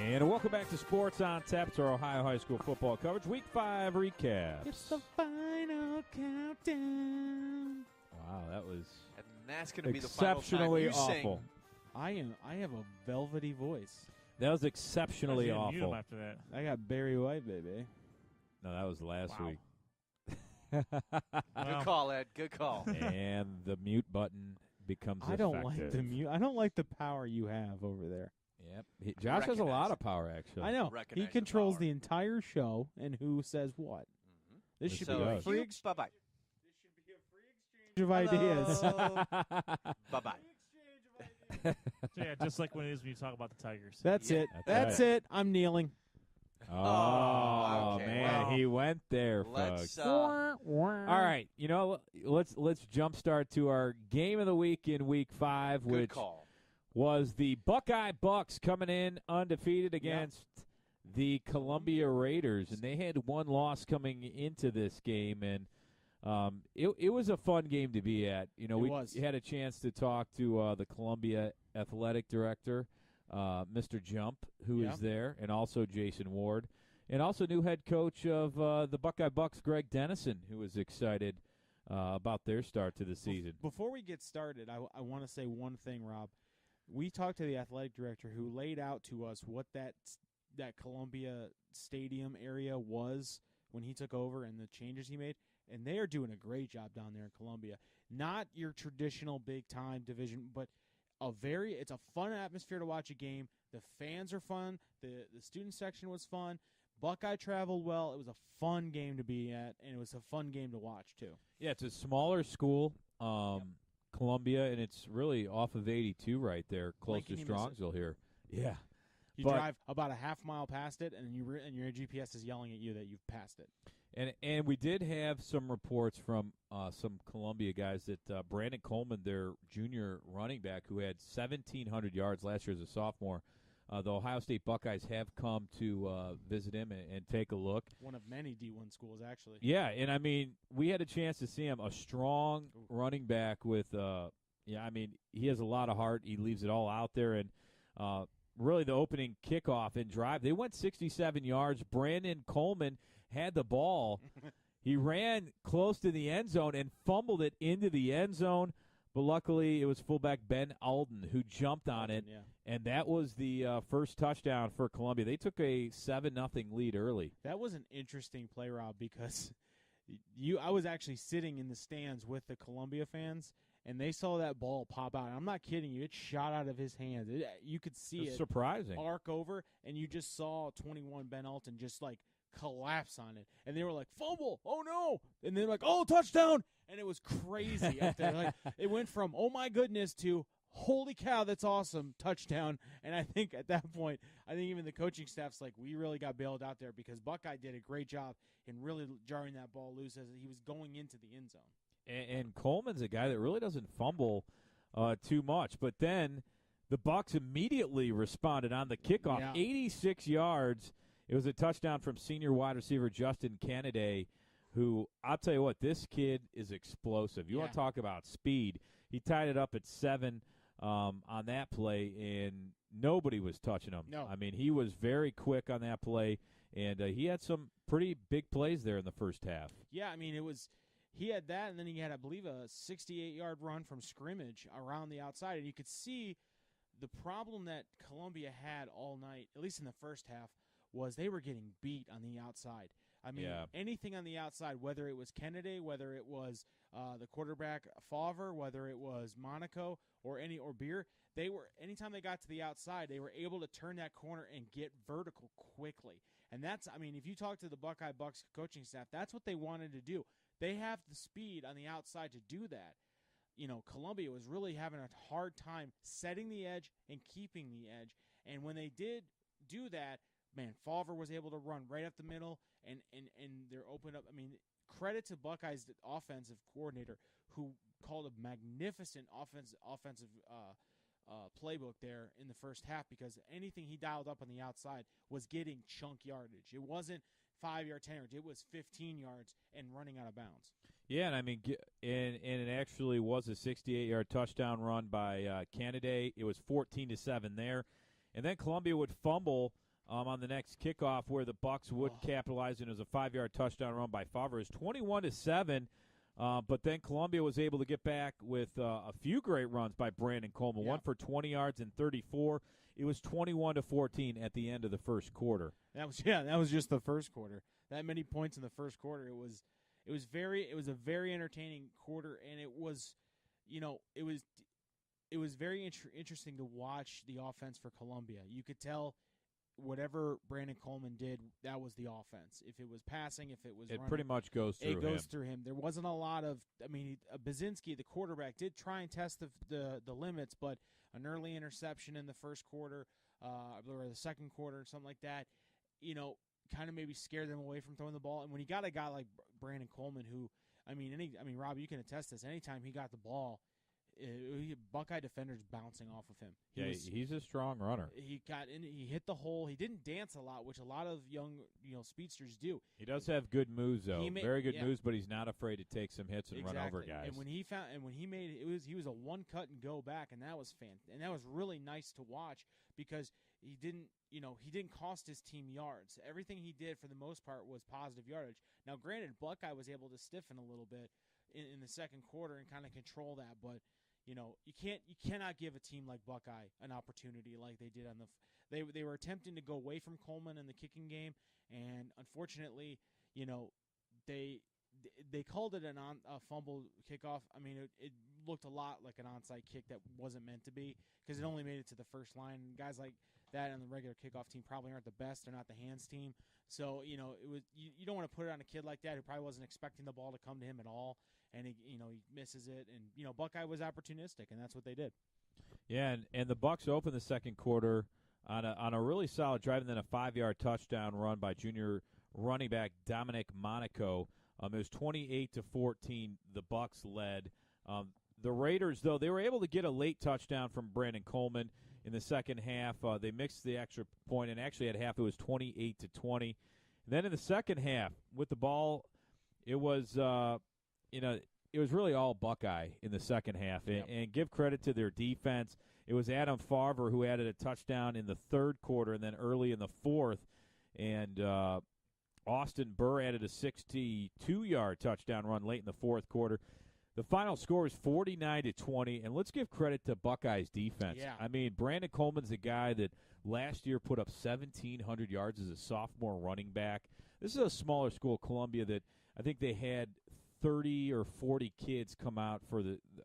And welcome back to Sports on Tap. It's our Ohio High School football coverage. Week 5 recap. It's the final countdown. Wow, that was And that's going to be the final time exceptionally you awful. sing. I have a velvety voice. That was exceptionally I was gonna mute him awful. after that. I got Barry White, baby. No, that was last Wow. week. Good call, Ed. Good call. And the mute button becomes I don't like effective. the mute. I don't like the power you have over there. Yep. Josh has a lot of power, actually. I know. Recognize He the controls power. the entire show and who says what. This should he be So, a does. free Hugh, exchange bye-bye. of ideas. Bye-bye. So, yeah, just like when it is when you talk about the Tigers. That's Yeah. it. That's That's right. it. I'm kneeling. Oh, okay. man, Well, he went there, Let's folks. All right, let's jumpstart to our game of the week in Week 5, good which call. was the Buckeye Bucks coming in undefeated against the Columbia Raiders, and they had one loss coming into this game, and it was a fun game to be at. We was. had a chance to talk to the Columbia athletic director, Mr. Jump, who is there, and also Jason Ward, and also new head coach of the Buckeye Bucks, Greg Dennison, who was excited about their start to the season. Before we get started, I want to say one thing, Rob. We talked to the athletic director who laid out to us what that Columbia Stadium area was when he took over and the changes he made, and they are doing a great job down there in Columbia. Not your traditional big-time division, but it's a fun atmosphere to watch a game. The fans are fun. The student section was fun. Buckeye traveled well. It was a fun game to be at, and it was a fun game to watch, too. Yeah, it's a smaller school, Columbia, and it's really off of 82 right there, close to When can you miss it? Strongsville here. Yeah. You But- drive about a half mile past it, and your GPS is yelling at you that you've passed it. And we did have some reports from some Columbia guys that Brandon Coleman, their junior running back, who had 1,700 yards last year as a sophomore, the Ohio State Buckeyes have come to visit him and take a look. One of many D1 schools, actually. Yeah, and I mean, we had a chance to see him, a strong running back with, he has a lot of heart. He leaves it all out there, and really the opening kickoff and drive, they went 67 yards. Brandon Coleman had the ball. He ran close to the end zone and fumbled it into the end zone, but luckily it was fullback Ben Alden who jumped on it, Yeah. and that was the first touchdown for Columbia. They took a 7-0 lead early. That was an interesting play, Rob, because I was actually sitting in the stands with the Columbia fans, and they saw that ball pop out. And I'm not kidding you. It shot out of his hands. You could see It's it surprising. arc over, and you just saw 21 Ben Alton just, collapse on it. And they were like, fumble, oh, no. And they're like, oh, touchdown. And it was crazy up there. It went from, oh, my goodness, to holy cow, that's awesome, touchdown. And I think at that point, even the coaching staff's like, we really got bailed out there because Buckeye did a great job in really jarring that ball loose as he was going into the end zone. And Coleman's a guy that really doesn't fumble too much. But then the Bucs immediately responded on the kickoff. Yeah. 86 yards. It was a touchdown from senior wide receiver Justin Kennedy, who, I'll tell you what, this kid is explosive. You want to talk about speed. He tied it up at 7 on that play, and nobody was touching him. No. I mean, he was very quick on that play, and he had some pretty big plays there in the first half. Yeah, I mean, he had that, and then he had, I believe, a 68-yard run from scrimmage around the outside. And you could see the problem that Columbia had all night, at least in the first half, was they were getting beat on the outside. I mean, anything on the outside, whether it was Kennedy, whether it was the quarterback Favre, whether it was Monaco or Beer, anytime they got to the outside, they were able to turn that corner and get vertical quickly. And if you talk to the Buckeye Bucks coaching staff, that's what they wanted to do. They have the speed on the outside to do that. Columbia was really having a hard time setting the edge and keeping the edge. And when they did do that, man, Favre was able to run right up the middle, and they're opened up. I mean, credit to Buckeyes' offensive coordinator who called a magnificent offensive playbook there in the first half, because anything he dialed up on the outside was getting chunk yardage. It wasn't 5-yard, 10 yards. It was 15 yards and running out of bounds. Yeah, and I mean, and it actually was a 68-yard touchdown run by Kennedy. It was 14-7 there, and then Columbia would fumble on the next kickoff where the Bucks would capitalize, and it was a 5-yard touchdown run by Favre. It was 21-7, but then Columbia was able to get back with a few great runs by Brandon Coleman, one for 20 yards and 34. It was 21-14 at the end of the first quarter. That was just the first quarter. That many points in the first quarter. It was a very entertaining quarter, and it was very interesting to watch the offense for Columbia. You could tell whatever Brandon Coleman did, that was the offense. If it was passing, if it was running, pretty much goes through him. It goes through him. There wasn't a lot of Baczynski, the quarterback, did try and test the limits, but an early interception in the first quarter or the second quarter, something like that, kind of maybe scared them away from throwing the ball. And when you got a guy like Brandon Coleman, who, Rob, you can attest this. Anytime he got the ball, Buckeye defenders bouncing off of him. He's a strong runner. He got in. He hit the hole. He didn't dance a lot, which a lot of young, speedsters do. He does have good moves, though. Very good moves, but he's not afraid to take some hits and run over guys. And when he made it, he was a one cut and go back, and that was and that was really nice to watch because he didn't cost his team yards. Everything he did for the most part was positive yardage. Now, granted, Buckeye was able to stiffen a little bit in the second quarter and kind of control that, but you cannot give a team like Buckeye an opportunity like they did on they were attempting to go away from Coleman in the kicking game, and unfortunately, they called it a fumble kickoff. It looked a lot like an onside kick that wasn't meant to be because it only made it to the first line. And guys like that on the regular kickoff team probably aren't the best. They're not the hands team. So, it was you don't want to put it on a kid like that who probably wasn't expecting the ball to come to him at all, and he misses it. And Buckeye was opportunistic, and that's what they did. Yeah, and the Bucks opened the second quarter on a really solid drive, and then a 5-yard touchdown run by junior running back Dominic Monaco. It was 28-14. The Bucks led. The Raiders, though, they were able to get a late touchdown from Brandon Coleman in the second half. They mixed the extra point, and actually at half it was 28-20. Then in the second half, with the ball, it was it was really all Buckeye in the second half. And give credit to their defense. It was Adam Favre who added a touchdown in the third quarter and then early in the fourth. And Austin Burr added a 62-yard touchdown run late in the fourth quarter. The final score is 49-20, and let's give credit to Buckeye's defense. Yeah. Brandon Coleman's a guy that last year put up 1,700 yards as a sophomore running back. This is a smaller school, Columbia, that I think they had 30 or 40 kids come out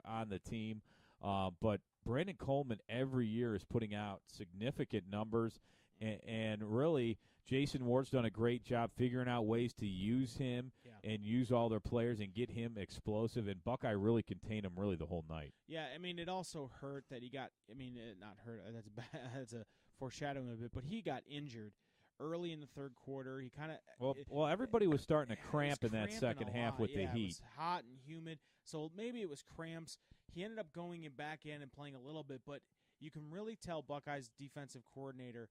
on the team. But Brandon Coleman every year is putting out significant numbers, and really Jason Ward's done a great job figuring out ways to use him and use all their players and get him explosive, and Buckeye really contained him really the whole night. Yeah, it also hurt that he got not hurt, that's bad, that's a foreshadowing a bit, but he got injured early in the third quarter. He kind of everybody was starting to cramp in that second half with the heat. It was hot and humid, so maybe it was cramps. He ended up going back in and playing a little bit, but you can really tell Buckeye's defensive coordinator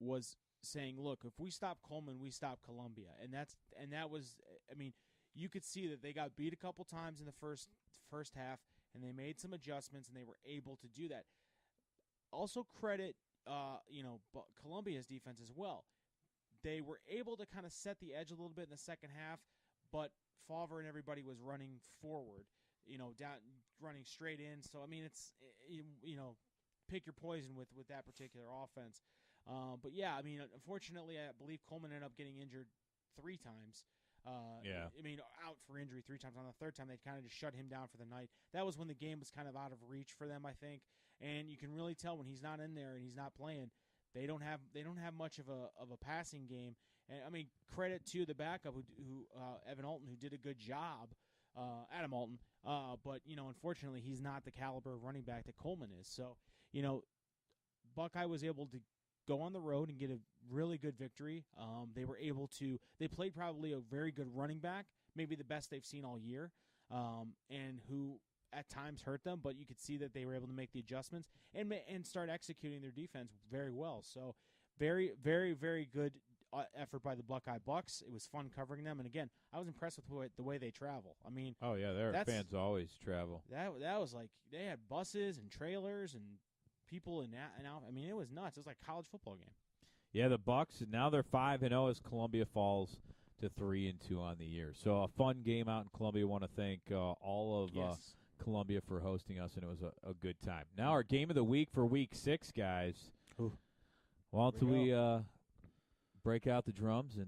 was saying, "Look, if we stop Coleman, we stop Columbia," and that was, you could see that they got beat a couple times in the first half, and they made some adjustments, and they were able to do that. Also credit, Columbia's defense as well. They were able to kind of set the edge a little bit in the second half, but Favre and everybody was running forward, down running straight in. So it's pick your poison with that particular offense. But yeah, unfortunately, I believe Coleman ended up getting injured 3 times. Out for injury 3 times. On the third time, they kind of just shut him down for the night. That was when the game was kind of out of reach for them, I think. And you can really tell when he's not in there and he's not playing, they don't have much of a passing game. And credit to the backup who Evan Alton, who did a good job, Adam Alton. But unfortunately, he's not the caliber of running back that Coleman is. So Buckeye was able to go on the road and get a really good victory. They played probably a very good running back, maybe the best they've seen all year, and who at times hurt them, but you could see that they were able to make the adjustments and start executing their defense very well. So very, very, very good effort by the Buckeye Bucks. It was fun covering them, and again, I was impressed with the way they travel. Their fans always travel. That was like they had buses and trailers and people and out. It was nuts. It was like a college football game. Yeah, the Bucks now they're 5-0 as Columbia falls to 3-2 on the year. So a fun game out in Columbia. Want to thank all of Columbia for hosting us, and it was a good time. Now our game of the week for Week 6, guys. Ooh. Why don't we break out the drums and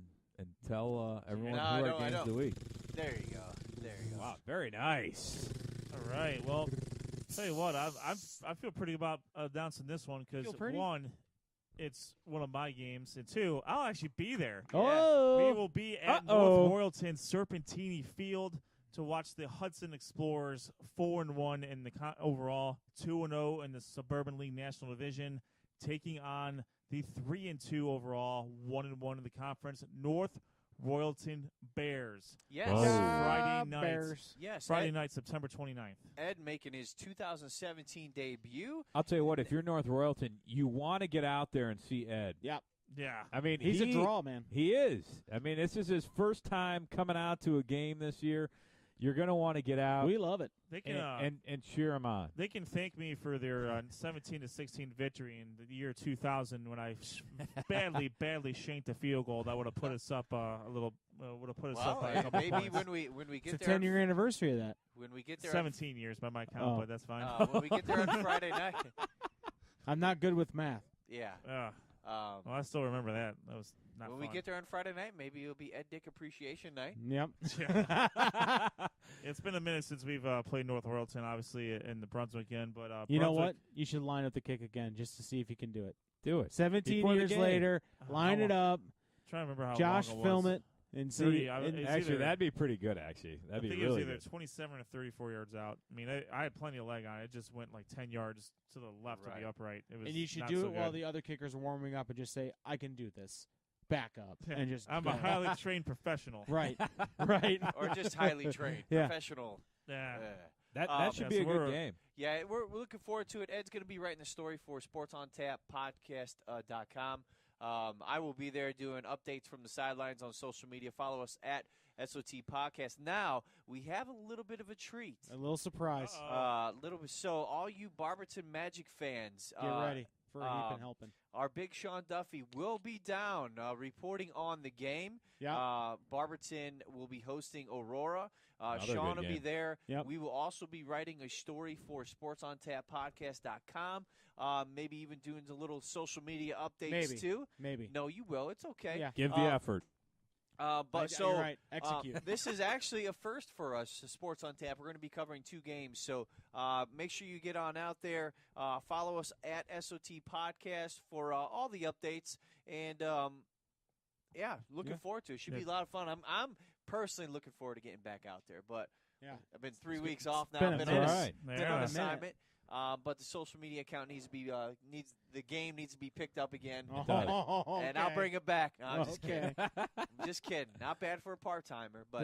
tell everyone who our games of the week? There you go. Wow, very nice. All right. Well, tell you what, I feel pretty about announcing this one because one, it's one of my games, and two, I'll actually be there. Oh, we will be at North Royalton Serpentini Field to watch the Hudson Explorers 4-1 in the overall, 2-0 in the Suburban League National Division, taking on the 3-2 overall, 1-1 in the conference, North Royalton Bears. Yes. Friday night. Bears. Yes. Friday night, September 29th. Ed making his 2017 debut. I'll tell you what, if you're North Royalton, you want to get out there and see Ed. Yep. Yeah. I mean, he's a draw, man. He is. I mean, this is his first time coming out to a game this year. You're going to want to get out. We love it. They can and cheer him on. They can thank me for their 17-16 victory in the year 2000 when I badly shanked a field goal that would have put us up a little. Would have put us up by a couple maybe points. when we get It's a there, 10-year anniversary of that. when we get there, 17 years by my count, but that's fine. when we get there on Friday night, I'm not good with math. yeah. Well, I still remember that. That was not When fun. we get there on Friday night, maybe it'll be Ed Dick Appreciation Night. Yep. It's been a minute since we've played North Royalton, obviously, in the Brunswick end. But you know what? You should line up the kick again just to see if you can do it. Do it. 17 Before the years game. later, line it up. Trying to remember how Josh, long it film was. it and 30, see. Actually, that'd be pretty good, actually. That'd be I think really it was either good. 27 or 34 yards out. I mean, I had plenty of leg on it. It just went like 10 yards to the left of the upright. It was And you should not do so it while good. the other kickers are warming up and just say, I can do this. Back up. And just I'm go. a highly trained professional. Right. Right. Or just highly trained, Yeah. professional. Yeah. That should be a good game. Yeah, we're looking forward to it. Ed's going to be writing the story for SportsOnTapPodcast.com. I will be there doing updates from the sidelines on social media. Follow us at SOT Podcast. Now, we have a little bit of a treat. A little surprise. Little bit. So, all you Barberton Magic fans, Get ready for a heaping helping. Our big Sean Duffy will be down reporting on the game. Yeah. Barberton will be hosting Aurora. Another Sean good will be game. there. Yep. We will also be writing a story for SportsOnTapPodcast.com. Maybe even doing a little social media updates too. Maybe. No, you will. It's okay. Yeah. Give the effort. You're right. Execute. This is actually a first for us, Sports on Tap. We're going to be covering 2 games, so make sure you get on out there. Follow us at SOT Podcast for all the updates, and looking forward to it. Should be a lot of fun. I'm personally looking forward to getting back out there, but I've been 3 weeks off now. I've been on assignment. But the social media account needs to be the game needs to be picked up again, and I'll bring it back. No, I'm just kidding. I'm just kidding. Not bad for a part timer, but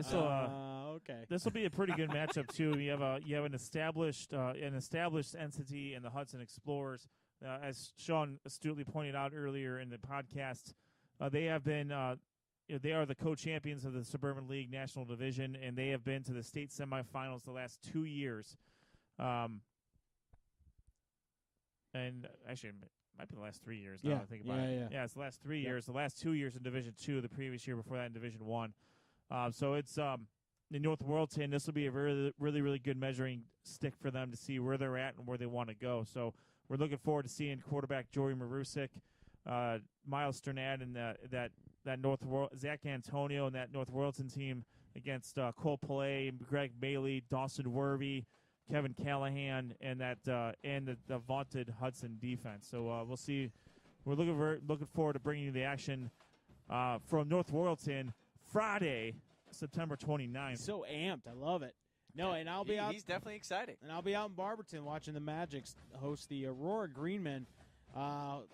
This will be a pretty good matchup too. You have an established entity in the Hudson Explorers, as Sean astutely pointed out earlier in the podcast. They have been. They are the co-champions of the Suburban League National Division, and they have been to the state semifinals the last 2 years. And actually, it might be the last 3 years now. I think about it. Yeah, it's the last 3 years. The last 2 years in Division 2, the previous year before that in Division 1. So it's in North Royalton. This will be a really, really, really good measuring stick for them to see where they're at and where they want to go. So we're looking forward to seeing quarterback Joey Marusik, Miles Sternad, and that Zach Antonio and that North Royalton team against Cole Pillay, Greg Bailey, Dawson Wervey, Kevin Callahan, and the vaunted Hudson defense. So we'll see. We're looking forward to bringing you the action from North Royalton Friday, September 29th. So amped. I love it. No, and I'll be out. He's definitely excited. And I'll be out in Barberton watching the Magics host the Aurora Greenmen.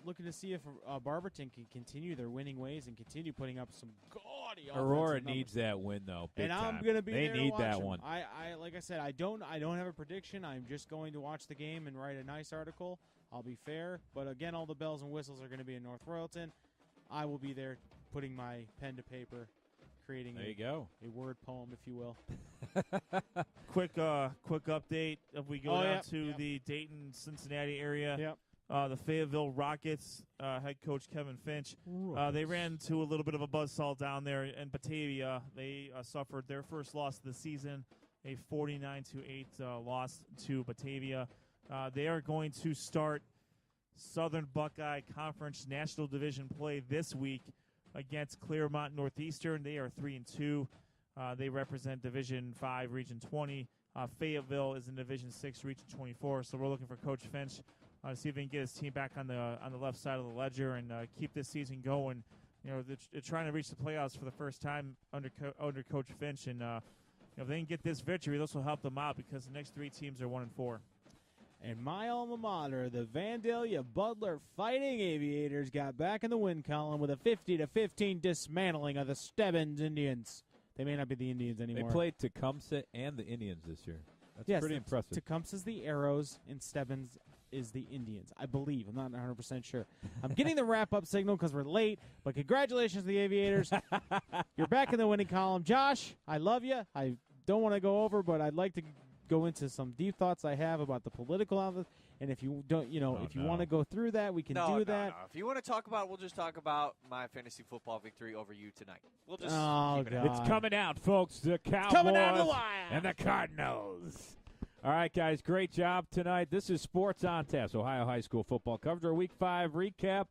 Looking to see if Barberton can continue their winning ways and continue putting up some gaudy offensive Aurora numbers. needs that win though. Big and I'm time. going to be They there need to watch that them. one. I like I said, I don't have a prediction. I'm just going to watch the game and write a nice article. I'll be fair, but again, all the bells and whistles are going to be in North Royalton. I will be there putting my pen to paper, creating a word poem, if you will. Quick update. If we go down to the Dayton, Cincinnati area, the Fayetteville Rockets, head coach Kevin Finch. They ran into a little bit of a buzzsaw down there in Batavia. They suffered their first loss of the season, a 49-8 loss to Batavia. They are going to start Southern Buckeye Conference National Division play this week against Claremont Northeastern. They are 3-2. They represent Division 5, Region 20. Fayetteville is in Division 6, Region 24. So we're looking for Coach Finch to see if he can get his team back on the left side of the ledger and keep this season going. You know, they're trying to reach the playoffs for the first time under Coach Finch, and if they can get this victory, this will help them out because the next 3 teams are 1-4. And my alma mater, the Vandalia Butler Fighting Aviators, got back in the win column with a 50-15 dismantling of the Stebbins Indians. They may not be the Indians anymore. They played Tecumseh and the Indians this year. That's pretty impressive. Tecumseh's the Arrows and Stebbins is the Indians, I believe. I'm not 100% sure. I'm getting the wrap-up signal because we're late, but congratulations to the Aviators. You're back in the winning column. Josh, I love you. I don't want to go over, but I'd like to go into some deep thoughts I have about the political outlook. And if you don't, if you want to go through that, we can do that. No. If you want to talk about it, we'll just talk about my fantasy football victory over you tonight. We'll just keep it out. It's coming out, folks. The Cowboys coming down the wire. And the Cardinals. All right, guys, great job tonight. This is Sports on Tap, Ohio High School football coverage, our Week 5 recap.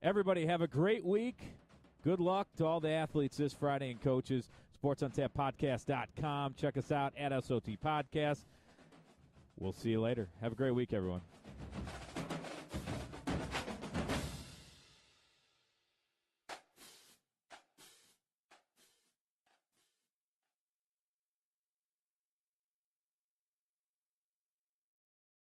Everybody have a great week. Good luck to all the athletes this Friday and coaches. SportsOnTapPodcast.com. Check us out at SOT Podcast. We'll see you later. Have a great week, everyone.